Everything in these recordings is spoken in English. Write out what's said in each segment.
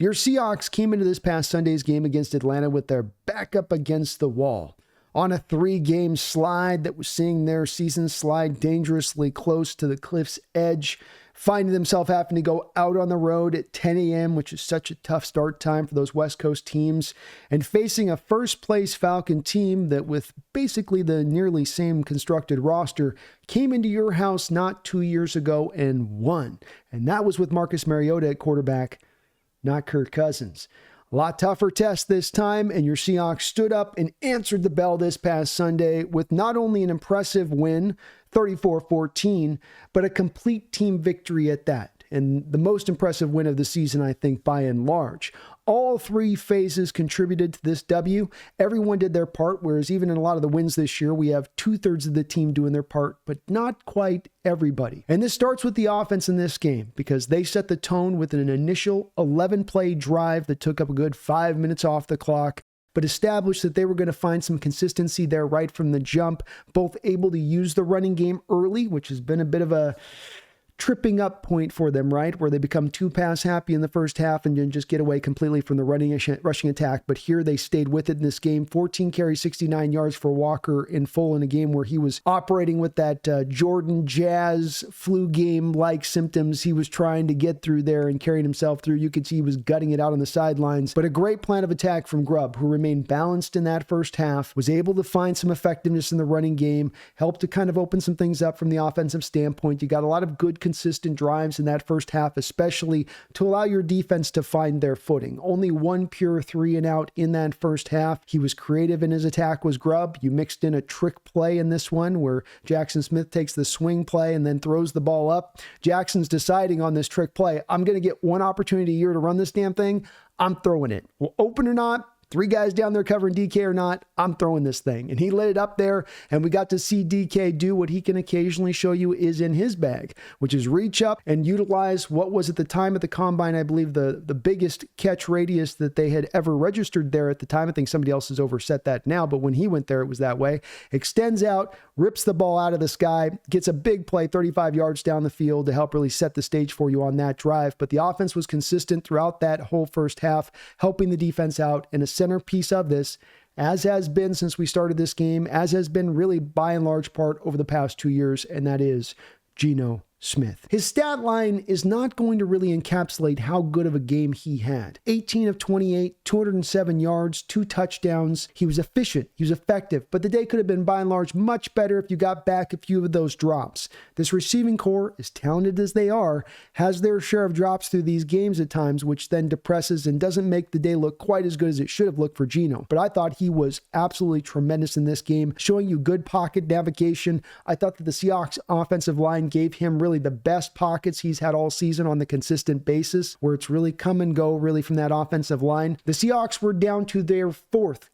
Your Seahawks came into this past Sunday's game against Atlanta with their back up against the wall. On a 3-game slide that was seeing their season slide dangerously close to the cliff's edge, finding themselves having to go out on the road at 10 a.m., which is such a tough start time for those West Coast teams, and facing a first-place Falcon team that, with basically the nearly same constructed roster, came into your house not 2 years ago and won. And that was with Marcus Mariota at quarterback, not Kirk Cousins. A lot tougher test this time, and your Seahawks stood up and answered the bell this past Sunday with not only an impressive win, 34-14, but a complete team victory at that. And the most impressive win of the season, I think, by and large. All 3 phases contributed to this W. Everyone did their part, whereas even in a lot of the wins this year, we have 2/3 of the team doing their part, but not quite everybody. And this starts with the offense in this game, because they set the tone with an initial 11-play drive that took up a good 5 minutes off the clock, but established that they were going to find some consistency there right from the jump, both able to use the running game early, which has been a bit of a tripping up point for them, right? Where they become too pass happy in the first half and then just get away completely from the rushing attack. But here they stayed with it in this game. 14 carries, 69 yards for Walker in full in a game where he was operating with that Jordan Jazz flu game-like symptoms he was trying to get through there and carrying himself through. You could see he was gutting it out on the sidelines. But a great plan of attack from Grubb, who remained balanced in that first half, was able to find some effectiveness in the running game, helped to kind of open some things up from the offensive standpoint. You got a lot of good consistent drives in that first half, especially to allow your defense to find their footing. Only one pure 3-and-out in that first half. He was creative in his attack, was Grubb. You mixed in a trick play in this one where Jackson Smith takes the swing play and then throws the ball up. Jackson's deciding on this trick play, I'm going to get one opportunity a year to run this damn thing. I'm throwing it. Well, open or not, 3 guys down there covering DK or not, I'm throwing this thing. And he lit it up there, and we got to see DK do what he can occasionally show you is in his bag, which is reach up and utilize what was at the time at the combine, I believe, the biggest catch radius that they had ever registered there at the time. I think somebody else has overset that now, but when he went there, it was that way. Extends out, rips the ball out of the sky, gets a big play 35 yards down the field to help really set the stage for you on that drive. But the offense was consistent throughout that whole first half, helping the defense out. And a centerpiece of this, as has been since we started this game, as has been really by and large part over the past 2 years, and that is Geno Smith. His stat line is not going to really encapsulate how good of a game he had. 18 of 28, 207 yards, 2 touchdowns. He was efficient. He was effective. But the day could have been by and large much better if you got back a few of those drops. This receiving core, as talented as they are, has their share of drops through these games at times, which then depresses and doesn't make the day look quite as good as it should have looked for Geno. But I thought he was absolutely tremendous in this game, showing you good pocket navigation. I thought that the Seahawks offensive line gave him really the best pockets he's had all season on the consistent basis, where it's really come and go really from that offensive line. The Seahawks were down to their fourth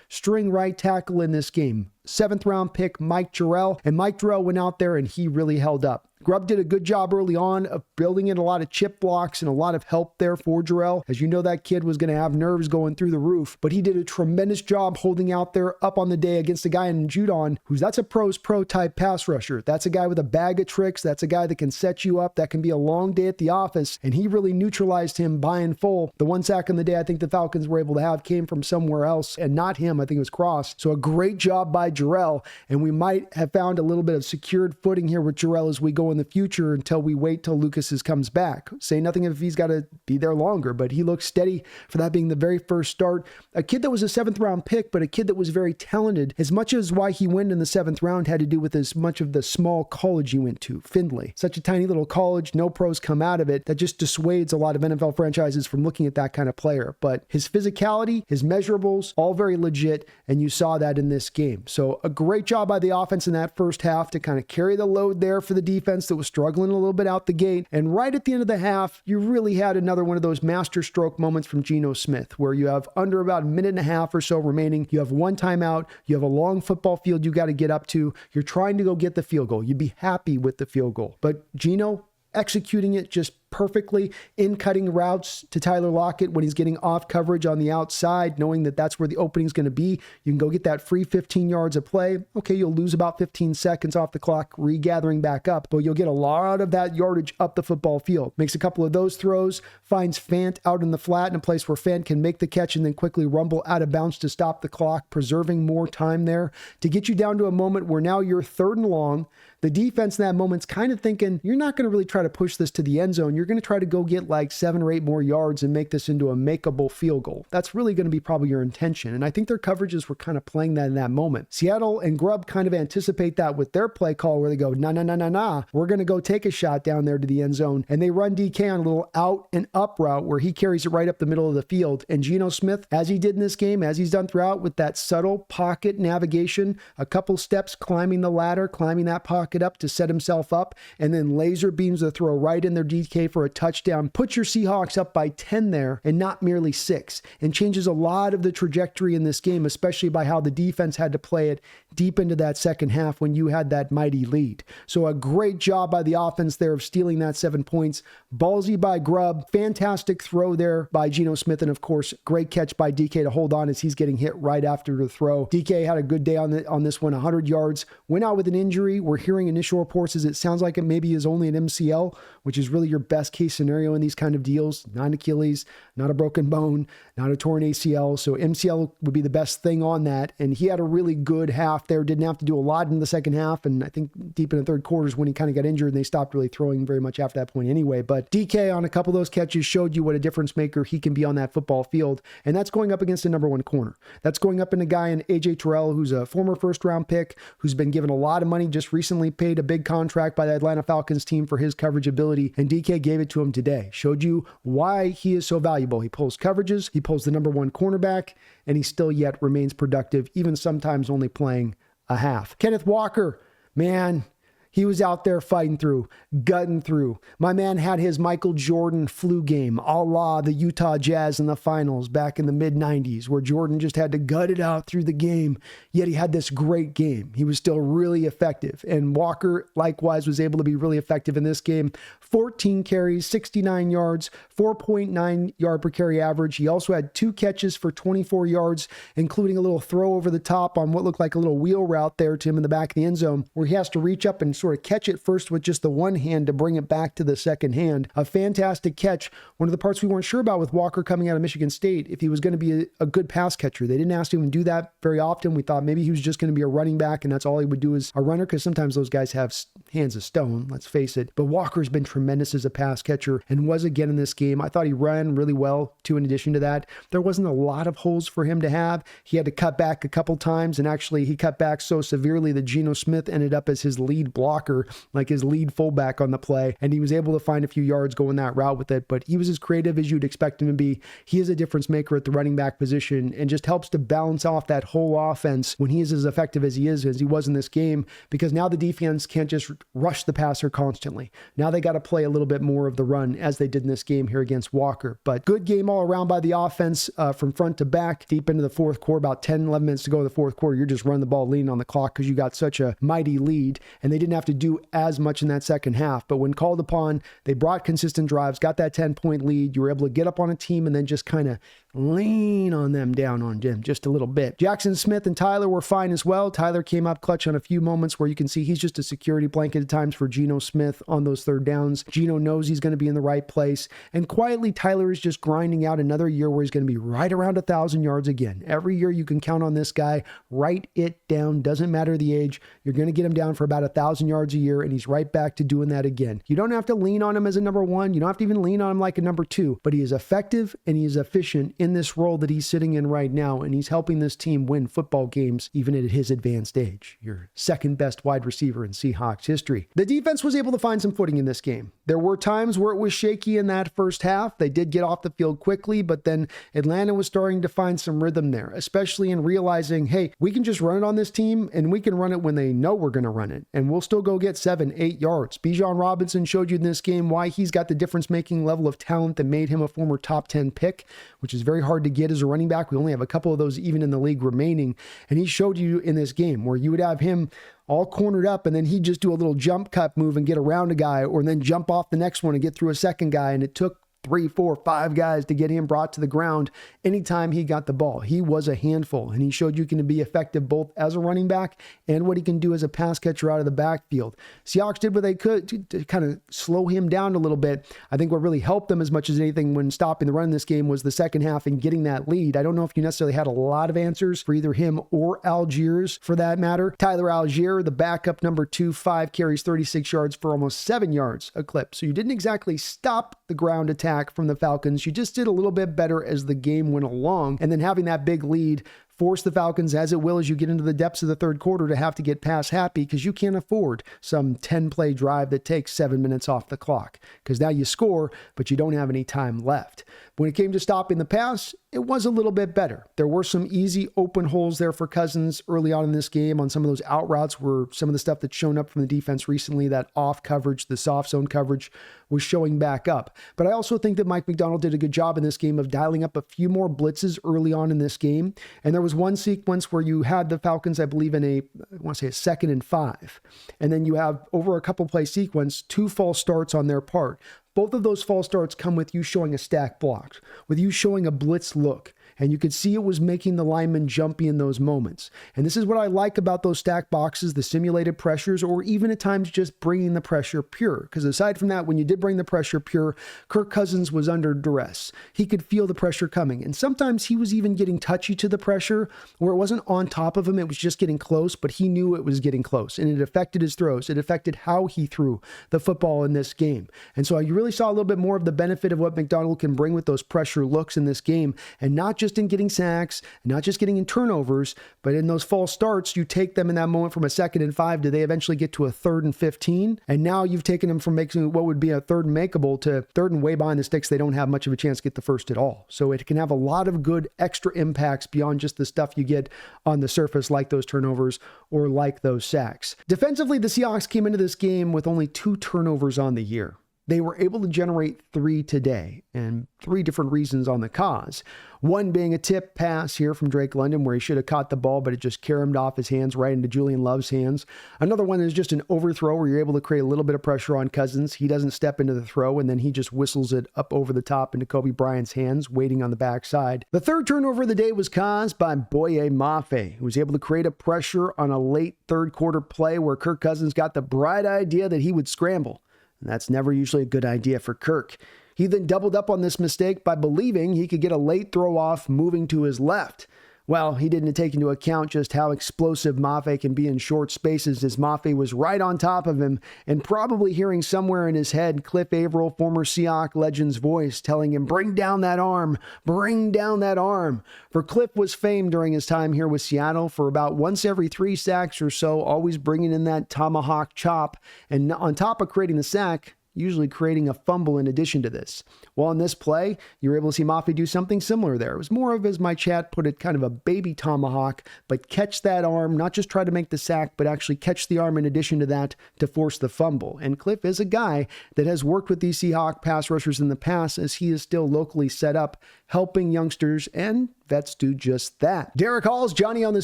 string right tackle in this game. 7th round pick Mike Jarrell, and Mike Jarrell went out there and he really held up. Grubb did a good job early on of building in a lot of chip blocks and a lot of help there for Jarrell. As you know, that kid was going to have nerves going through the roof, but he did a tremendous job holding out there up on the day against a guy in Judon, that's a pro type pass rusher. That's a guy with a bag of tricks. That's a guy that can set you up. That can be a long day at the office, and he really neutralized him by and full. The 1 sack on the day I think the Falcons were able to have came from somewhere else and not him. I think it was Cross. So a great job by Jarrell, and we might have found a little bit of secured footing here with Jarrell as we go in the future until we wait till Lucas comes back. Say nothing if he's got to be there longer, but he looks steady for that being the very first start. A kid that was a 7th round pick, but a kid that was very talented. As much as why he went in the 7th round had to do with as much of the small college he went to, Findlay. Such a tiny little college, no pros come out of it. That just dissuades a lot of NFL franchises from looking at that kind of player. But his physicality, his measurables, all very legit, and you saw that in this game. So a great job by the offense in that first half to kind of carry the load there for the defense that was struggling a little bit out the gate. And right at the end of the half, you really had another one of those master stroke moments from Geno Smith, where you have under about a minute and a half or so remaining. You have one timeout. You have a long football field you got to get up to. You're trying to go get the field goal. You'd be happy with the field goal. But Geno executing it just perfectly in cutting routes to Tyler Lockett when he's getting off coverage on the outside, knowing that that's where the opening is going to be. You can go get that free 15 yards of play. Okay, you'll lose about 15 seconds off the clock, regathering back up, but you'll get a lot of that yardage up the football field. Makes a couple of those throws, finds Fant out in the flat in a place where Fant can make the catch and then quickly rumble out of bounds to stop the clock, preserving more time there to get you down to a moment where now you're 3rd and long. The defense in that moment's kind of thinking, you're not going to really try to push this to the end zone. You're going to try to go get like 7 or 8 more yards and make this into a makeable field goal. That's really going to be probably your intention. And I think their coverages were kind of playing that in that moment. Seattle and Grubb kind of anticipate that with their play call where they go, nah. We're going to go take a shot down there to the end zone. And they run DK on a little out and up route where he carries it right up the middle of the field. And Geno Smith, as he did in this game, as he's done throughout with that subtle pocket navigation, a couple steps climbing the ladder, climbing that pocket up to set himself up, and then laser beams the throw right in their DK for a touchdown. Put your Seahawks up by 10 there and not merely 6, and changes a lot of the trajectory in this game, especially by how the defense had to play it deep into that second half when you had that mighty lead. So a great job by the offense there of stealing that 7 points. Ballsy by Grubb. Fantastic throw there by Geno Smith, and of course, great catch by DK to hold on as he's getting hit right after the throw. DK had a good day on this one, 100 yards. Went out with an injury. We're hearing initial reports as it sounds like it maybe is only an MCL, which is really your best case scenario in these kind of deals. Not Achilles, not a broken bone, not a torn ACL. So MCL would be the best thing on that. And he had a really good half there. Didn't have to do a lot in the second half. And I think deep in the third quarter is when he kind of got injured and they stopped really throwing very much after that point anyway. But DK on a couple of those catches showed you what a difference maker he can be on that football field. And that's going up against a number 1 corner. That's going up in a guy in AJ Terrell, who's a former first-round pick, who's been given a lot of money, just recently paid a big contract by the Atlanta Falcons team for his coverage ability, and DK gave it to him today. Showed you why he is so valuable. He pulls coverages, he pulls the number 1 cornerback, and he still yet remains productive, even sometimes only playing a half. Kenneth Walker, man, he was out there fighting through, gutting through. My man had his Michael Jordan flu game, a la the Utah Jazz in the finals back in the mid-90s, where Jordan just had to gut it out through the game, yet he had this great game. He was still really effective, and Walker likewise was able to be really effective in this game. 14 carries, 69 yards, 4.9 yard per carry average. He also had 2 catches for 24 yards, including a little throw over the top on what looked like a little wheel route there to him in the back of the end zone, where he has to reach up and sort of catch it first with just the one hand to bring it back to the second hand. A fantastic catch. One of the parts we weren't sure about with Walker coming out of Michigan State, if he was going to be a good pass catcher. They didn't ask him to do that very often. We thought maybe he was just going to be a running back and that's all he would do as a runner, because sometimes those guys have hands of stone, let's face it. But Walker's been tremendous as a pass catcher and was again in this game. I thought he ran really well too. In addition to that, there wasn't a lot of holes for him to have. He had to cut back a couple times, and actually he cut back so severely that Geno Smith ended up as his lead blocker, like his lead fullback on the play, and he was able to find a few yards going that route with it. But he was as creative as you'd expect him to be. He is a difference maker at the running back position and just helps to balance off that whole offense when he is as effective as he was in this game, because now the defense can't just rush the passer constantly. Now they got to play a little bit more of the run, as they did in this game here against Walker. But good game all around by the offense from front to back, deep into the fourth quarter, about 10, 11 minutes to go in the fourth quarter. You're just running the ball, leaning on the clock because you got such a mighty lead, and they didn't have to do as much in that second half. But when called upon, they brought consistent drives, got that 10-point lead. You were able to get up on a team and then just kind of lean on them down on Jim just a little bit. Jackson Smith and Tyler were fine as well. Tyler came up clutch on a few moments where you can see he's just a security blanket at times for Geno Smith on those third downs. Geno knows he's going to be in the right place. And quietly, Tyler is just grinding out another year where he's going to be right around 1,000 yards again. Every year you can count on this guy. Write it down. Doesn't matter the age. You're going to get him down for about 1,000 yards a year, and he's right back to doing that again. You don't have to lean on him as a number 1. You don't have to even lean on him like a number 2, but he is effective and he is efficient in this role that he's sitting in right now, and he's helping this team win football games even at his advanced age. Your second best wide receiver in Seahawks history. The defense was able to find some footing in this game. There were times where it was shaky in that first half. They did get off the field quickly, but then Atlanta was starting to find some rhythm there, especially in realizing, hey, we can just run it on this team, and we can run it when they know we're going to run it, and we'll still go get 7, 8 yards. Bijan Robinson showed you in this game why he's got the difference-making level of talent that made him a former top 10 pick, which is very very hard to get as a running back. We only have a couple of those even in the league remaining. And he showed you in this game where you would have him all cornered up, and then he'd just do a little jump cut move and get around a guy, or then jump off the next one and get through a second guy. And it took 3, 4, 5 guys to get him brought to the ground anytime he got the ball. He was a handful, and he showed you can be effective both as a running back and what he can do as a pass catcher out of the backfield. Seahawks did what they could to kind of slow him down a little bit. I think what really helped them as much as anything when stopping the run in this game was the second half and getting that lead. I don't know if you necessarily had a lot of answers for either him or Algiers for that matter. Tyler Algier, the backup number 2, 5 carries, 36 yards for almost 7 yards a clip. So you didn't exactly stop the ground attack from the Falcons. You just did a little bit better as the game went along, and then having that big lead force the Falcons, as it will as you get into the depths of the third quarter, to have to get pass happy, because you can't afford some 10-play drive that takes 7 minutes off the clock, because now you score, but you don't have any time left. When it came to stopping the pass, it was a little bit better. There were some easy open holes there for Cousins early on in this game on some of those out routes where some of the stuff that's shown up from the defense recently, that off coverage, the soft zone coverage, was showing back up. But I also think that Mike Macdonald did a good job in this game of dialing up a few more blitzes early on in this game. And there was one sequence where you had the Falcons, I believe, in I want to say a 2nd and 5. And then you have, over a couple play sequence, 2 false starts on their part. Both of those false starts come with you showing a stack block, with you showing a blitz look. And you could see it was making the linemen jumpy in those moments. And this is what I like about those stack boxes, the simulated pressures, or even at times just bringing the pressure pure. Because aside from that, when you did bring the pressure pure, Kirk Cousins was under duress. He could feel the pressure coming. And sometimes he was even getting touchy to the pressure, where it wasn't on top of him, it was just getting close, but he knew it was getting close. And it affected his throws. It affected how he threw the football in this game. And so you really saw a little bit more of the benefit of what Macdonald can bring with those pressure looks in this game, and not just in getting sacks, not just getting in turnovers, but in those false starts, you take them in that moment from a 2nd and 5. Do they eventually get to a 3rd and 15? And now you've taken them from making what would be a 3rd and makeable to 3rd and way behind the sticks. They don't have much of a chance to get the first at all. So it can have a lot of good extra impacts beyond just the stuff you get on the surface, like those turnovers or like those sacks. Defensively, the Seahawks came into this game with only 2 turnovers on the year. They were able to generate 3 today, and 3 different reasons on the cause. One being a tip pass here from Drake London where he should have caught the ball, but it just caromed off his hands right into Julian Love's hands. Another one is just an overthrow where you're able to create a little bit of pressure on Cousins. He doesn't step into the throw, and then he just whistles it up over the top into Kobe Bryant's hands, waiting on the backside. The third turnover of the day was caused by Boye Mafe, who was able to create a pressure on a late third quarter play where Kirk Cousins got the bright idea that he would scramble. And that's never usually a good idea for Kirk. He then doubled up on this mistake by believing he could get a late throw off moving to his left. Well, he didn't take into account just how explosive Mafe can be in short spaces, as Mafe was right on top of him and probably hearing somewhere in his head Cliff Averill, former Seahawks legend's voice, telling him, "Bring down that arm, bring down that arm." For Cliff was famed during his time here with Seattle for about once every 3 sacks or so, always bringing in that tomahawk chop, and on top of creating the sack, usually creating a fumble in addition to this. Well, in this play, you were able to see Mafe do something similar there. It was more of, as my chat put it, kind of a baby tomahawk, but catch that arm, not just try to make the sack, but actually catch the arm in addition to that to force the fumble. And Cliff is a guy that has worked with these Seahawks pass rushers in the past, as he is still locally set up, helping youngsters and vets do just that. Derek Hall's Johnny on the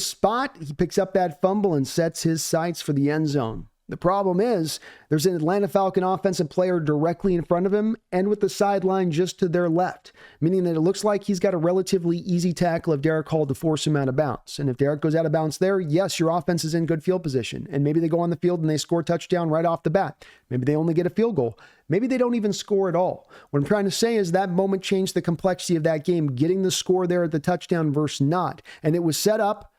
spot. He picks up that fumble and sets his sights for the end zone. The problem is there's an Atlanta Falcon offensive player directly in front of him and with the sideline just to their left, meaning that it looks like he's got a relatively easy tackle of Derek Hall to force him out of bounds. And if Derek goes out of bounds there, yes, your offense is in good field position. And maybe they go on the field and they score a touchdown right off the bat. Maybe they only get a field goal. Maybe they don't even score at all. What I'm trying to say is that moment changed the complexity of that game, getting the score there at the touchdown versus not. And it was set up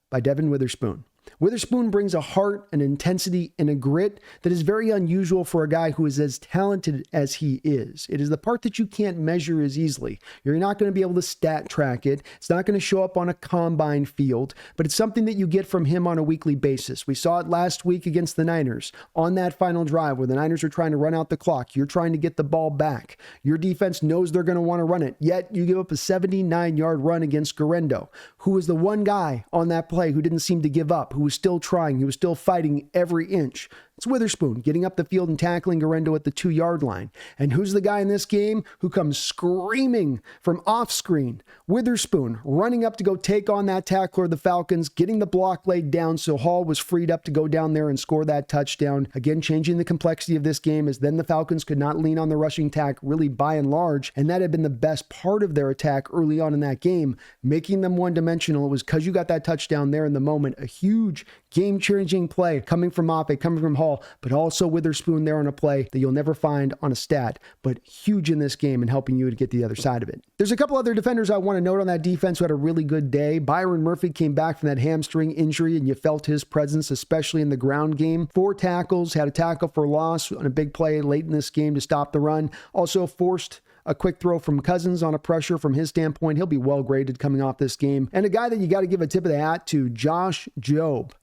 by Devin Witherspoon. Witherspoon brings a heart, an intensity, and a grit that is very unusual for a guy who is as talented as he is. It is the part that you can't measure as easily. You're not going to be able to stat track it. It's not going to show up on a combine field, but it's something that you get from him on a weekly basis. We saw it last week against the Niners on that final drive where the Niners are trying to run out the clock. You're trying to get the ball back. Your defense knows they're going to want to run it, yet you give up a 79-yard run against Guerrero, who was the one guy on that play who didn't seem to give up, who was still trying, he was still fighting every inch. It's Witherspoon getting up the field and tackling Garendo at the 2-yard line. And who's the guy in this game who comes screaming from off screen? Witherspoon running up to go take on that tackler of the Falcons, getting the block laid down so Hall was freed up to go down there and score that touchdown. Again, changing the complexity of this game, as then the Falcons could not lean on the rushing attack really by and large, and that had been the best part of their attack early on in that game, making them one-dimensional. It was because you got that touchdown there in the moment, a huge game-changing play coming from Moffett, coming from Hall, but also Witherspoon there on a play that you'll never find on a stat, but huge in this game and helping you to get the other side of it. There's a couple other defenders I want to note on that defense who had a really good day. Byron Murphy came back from that hamstring injury, and you felt his presence, especially in the ground game. 4 tackles, had a tackle for loss on a big play late in this game to stop the run. Also forced a quick throw from Cousins on a pressure from his standpoint. He'll be well graded coming off this game. And a guy that you got to give a tip of the hat to, Josh Jobe.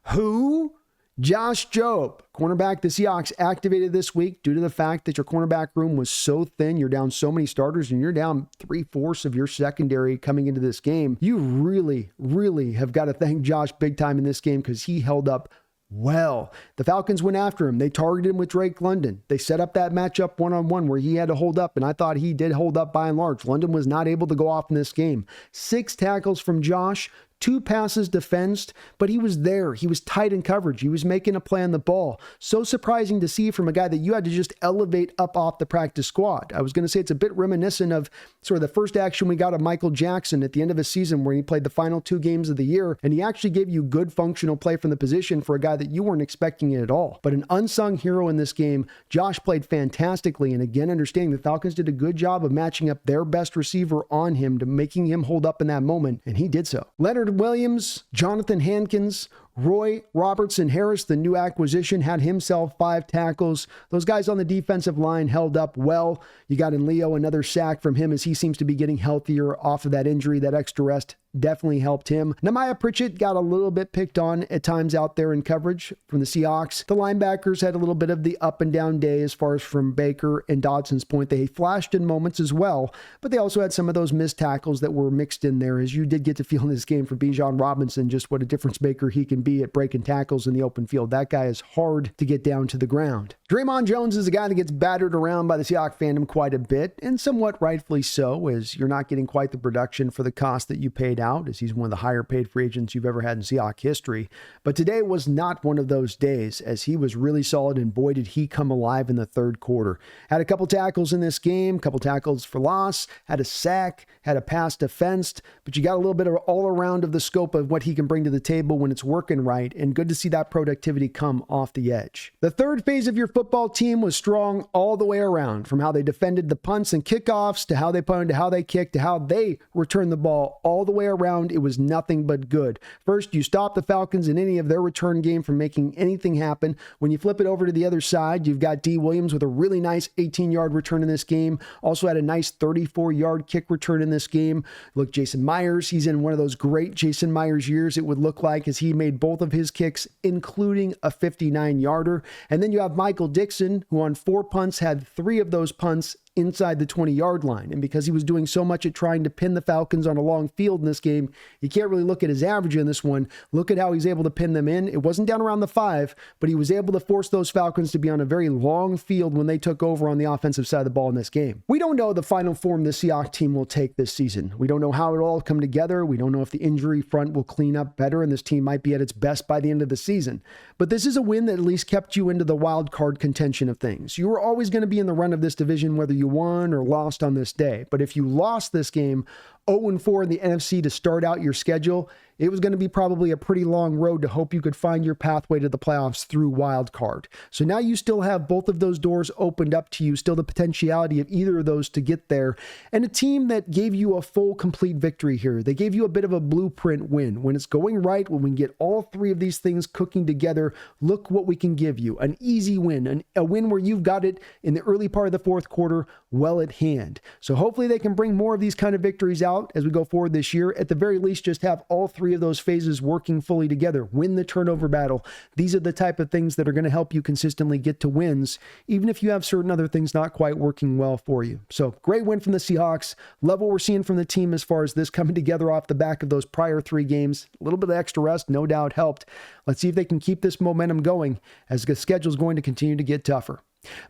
Who? Josh Jobe, cornerback the Seahawks activated this week due to the fact that your cornerback room was so thin. You're down so many starters and you're down 3/4 of your secondary coming into this game. You really, really have got to thank Josh big time in this game because he held up well. The Falcons went after him. They targeted him with Drake London. They set up that matchup one-on-one where he had to hold up, and I thought he did hold up by and large. London was not able to go off in this game. 6 tackles from Josh, 2 passes defensed, but he was there. He was tight in coverage. He was making a play on the ball. So surprising to see from a guy that you had to just elevate up off the practice squad. I was going to say it's a bit reminiscent of sort of the first action we got of Michael Jackson at the end of his season where he played the final 2 games of the year, and he actually gave you good functional play from the position for a guy that you weren't expecting it at all. But an unsung hero in this game. Josh played fantastically, and again, understanding the Falcons did a good job of matching up their best receiver on him to making him hold up in that moment, and he did so. Leonard Williams, Jonathan Hankins, Roy Robertson Harris, the new acquisition, had himself 5 tackles. Those guys on the defensive line held up well. You got in Leo another sack from him as he seems to be getting healthier off of that injury. That extra rest definitely helped him. Nehemiah Pritchett got a little bit picked on at times out there in coverage from the Seahawks. The linebackers had a little bit of the up and down day as far as from Baker and Dodson's point. They flashed in moments as well, but they also had some of those missed tackles that were mixed in there, as you did get to feel in this game for Bijan Robinson just what a difference maker he can be at breaking tackles in the open field. That guy is hard to get down to the ground. Draymond Jones is a guy that gets battered around by the Seahawks fandom quite a bit, and somewhat rightfully so, as you're not getting quite the production for the cost that you paid out, as he's one of the higher paid free agents you've ever had in Seahawks history. But today was not one of those days, as he was really solid, and boy did he come alive in the third quarter. Had a couple tackles in this game, couple tackles for loss, had a sack, had a pass defensed, but you got a little bit of all around of the scope of what he can bring to the table when it's working right, and good to see that productivity come off the edge. The third phase of your football team was strong all the way around, from how they defended the punts and kickoffs to how they punted, to how they kicked, to how they returned the ball. All the way around, it was nothing but good. First, you stop the Falcons in any of their return game from making anything happen. When you flip it over to the other side, you've got D. Williams with a really nice 18-yard return in this game. Also had a nice 34-yard kick return in this game. Look, Jason Myers, he's in one of those great Jason Myers years, it would look like, as he made both of his kicks, including a 59-yarder. And then you have Michael Dixon, who on 4 punts had 3 of those punts inside the 20-yard line. And because he was doing so much at trying to pin the Falcons on a long field in this game, you can't really look at his average in this one. Look at how he's able to pin them in. It wasn't down around the 5, but he was able to force those Falcons to be on a very long field when they took over on the offensive side of the ball in this game. We don't know the final form the Seahawks team will take this season. We don't know how it'll all come together. We don't know if the injury front will clean up better and this team might be at its best by the end of the season. But this is a win that at least kept you into the wild card contention of things. You were always going to be in the run of this division, whether you won or lost on this day. But if you lost this game 0-4 in the NFC to start out your schedule, it was going to be probably a pretty long road to hope you could find your pathway to the playoffs through wild card. So now you still have both of those doors opened up to you, still the potentiality of either of those to get there. And a team that gave you a full, complete victory here. They gave you a bit of a blueprint win. When it's going right, when we get all 3 of these things cooking together, look what we can give you. An easy win, a win where you've got it in the early part of the fourth quarter, well at hand. So hopefully they can bring more of these kind of victories out as we go forward this year. At the very least, just have all three of those phases working fully together. Win the turnover battle. These are the type of things that are going to help you consistently get to wins, even if you have certain other things not quite working well for you. So great win from the Seahawks. Love what we're seeing from the team as far as this coming together off the back of those prior 3 games. A little bit of extra rest, no doubt, helped. Let's see if they can keep this momentum going as the schedule is going to continue to get tougher.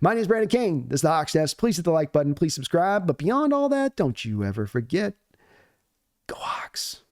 My name is Brandon Kane. This is the Hawks Nest. Please hit the like button. Please subscribe. But beyond all that, don't you ever forget, go Hawks.